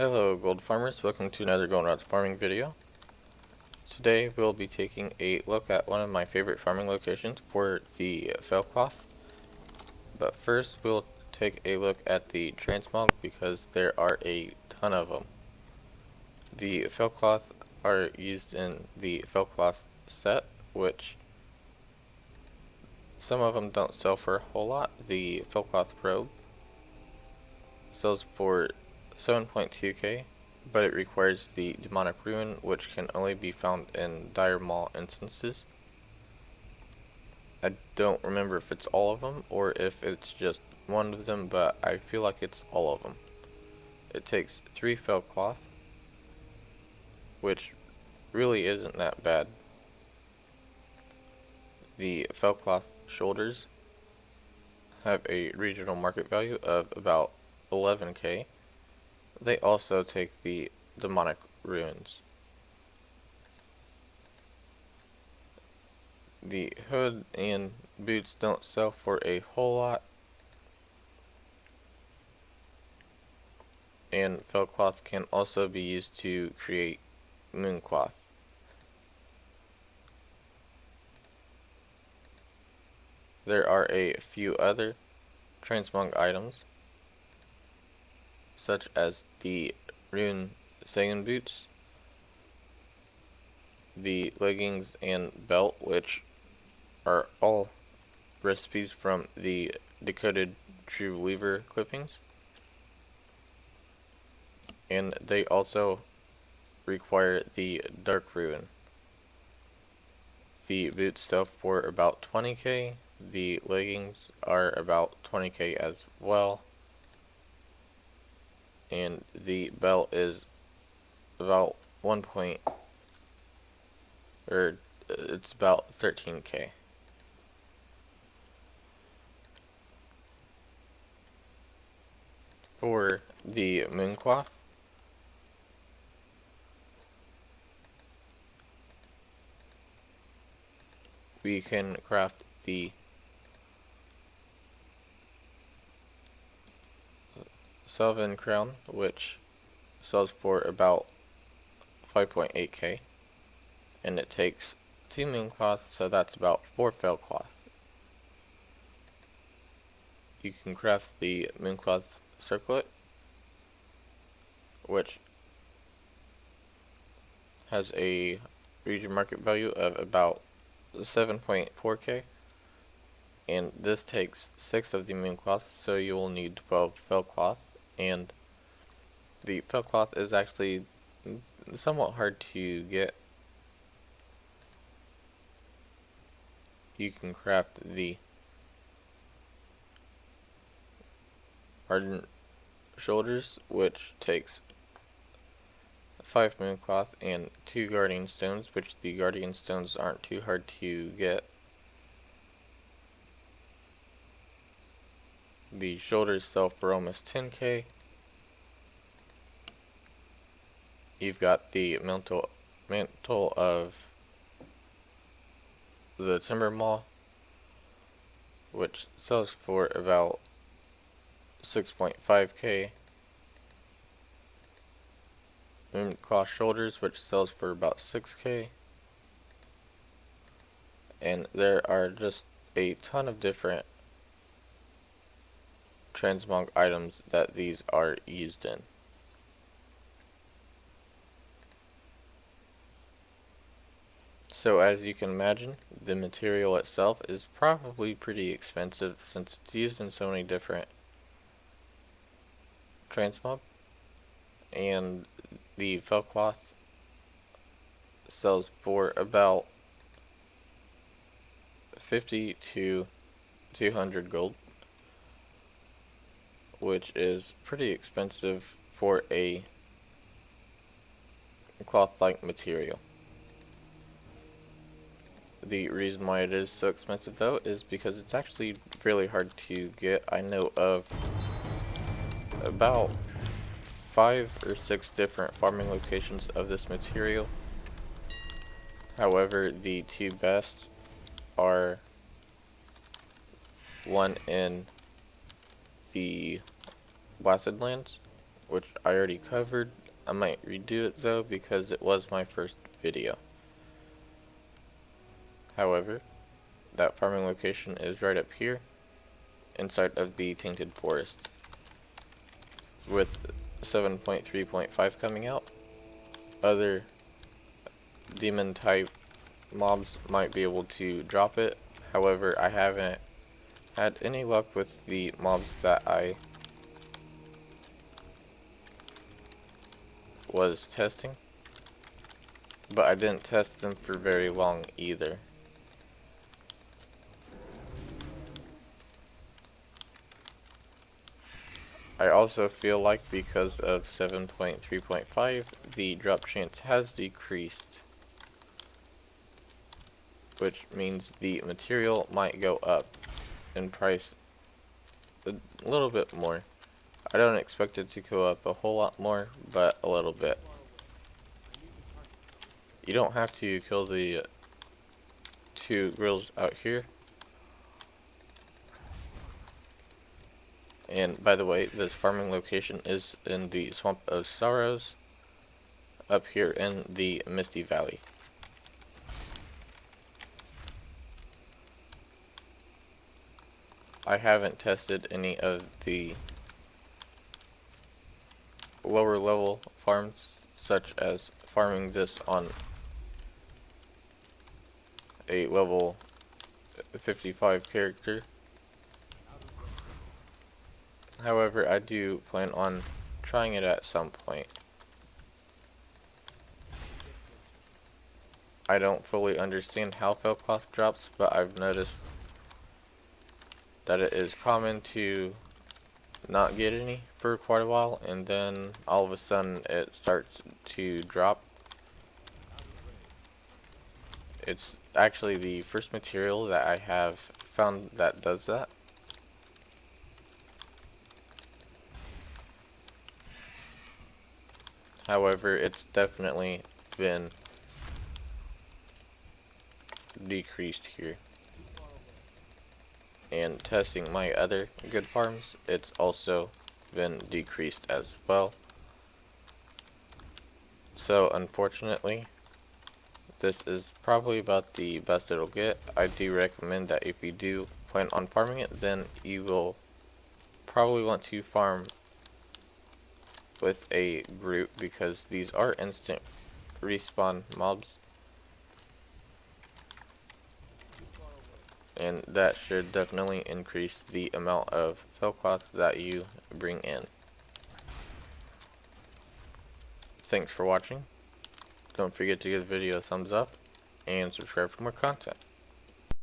Hello gold farmers, welcome to another Golden Rods farming video. Today we'll be taking a look at one of my favorite farming locations for the Felcloth. But first we'll take a look at the transmog because there are a ton of them. The Felcloth are used in the Felcloth set, which some of them don't sell for a whole lot. The Felcloth robe sells for 7.2k, but it requires the demonic ruin, which can only be found in dire maw instances. I don't remember if it's all of them or if it's just one of them, but I feel like it's all of them. It takes 3 Felcloth, which really isn't that bad. The Felcloth shoulders have a regional market value of about 11k. They also take the demonic ruins. The hood and boots don't sell for a whole lot, and Felcloth can also be used to create mooncloth. There are a few other transmog items, such as the rune Sagan boots, the leggings and belt, which are all recipes from the Decoded True Believer clippings, and they also require the Dark Ruin. The boots sell for about 20k, the leggings are about 20k as well, and the belt is about it's about 13k. For the mooncloth, we can craft the Sylvan crown, which sells for about 5.8k, and it takes 2 mooncloth, so that's about 4 Felcloth. You can craft the mooncloth circlet, which has a region market value of about 7.4k, and this takes 6 of the mooncloth, so you will need 12 Felcloth, and the Felcloth is actually somewhat hard to get. You can craft the Ardent shoulders, which takes 5 mooncloth and 2 guardian stones, which the guardian stones aren't too hard to get. The shoulders sell for almost 10k. You've got the mantle of the timber maw, which sells for about 6.5k. Mooncloth shoulders, which sells for about 6k. And there are just a ton of different transmog items that these are used in. So as you can imagine, the material itself is probably pretty expensive since it's used in so many different transmog, and the Felcloth sells for about 50 to 200 gold, which is pretty expensive for a cloth-like material. The reason why it is so expensive though is because it's actually really hard to get. I know of about 5 or 6 different farming locations of this material. However, the 2 best are one in the Blasted Lands, which I already covered. I might redo it though because it was my first video. However, that farming location is right up here inside of the Tainted Forest with 7.3.5 coming out. Other demon type mobs might be able to drop it. However, I haven't had any luck with the mobs that I was testing, but I didn't test them for very long either. I also feel like because of 7.3.5, the drop chance has decreased, which means the material might go up in price a little bit more. I don't expect it to go up a whole lot more, but a little bit. You don't have to kill the two grills out here. And by the way, this farming location is in the Swamp of Sorrows, up here in the Misty Valley. I haven't tested any of the lower level farms, such as farming this on a level 55 character. However, I do plan on trying it at some point. I don't fully understand how Felcloth drops, but I've noticed that it is common to not get any for quite a while, and then all of a sudden it starts to drop. It's actually the first material that I have found that does that. However, it's definitely been decreased here. And testing my other good farms, it's also been decreased as well. So unfortunately, this is probably about the best it'll get. I do recommend that if you do plan on farming it, then you will probably want to farm with a group, because these are instant respawn mobs, and that should definitely increase the amount of Felcloth that you bring in. Thanks for watching. Don't forget to give the video a thumbs up and subscribe for more content.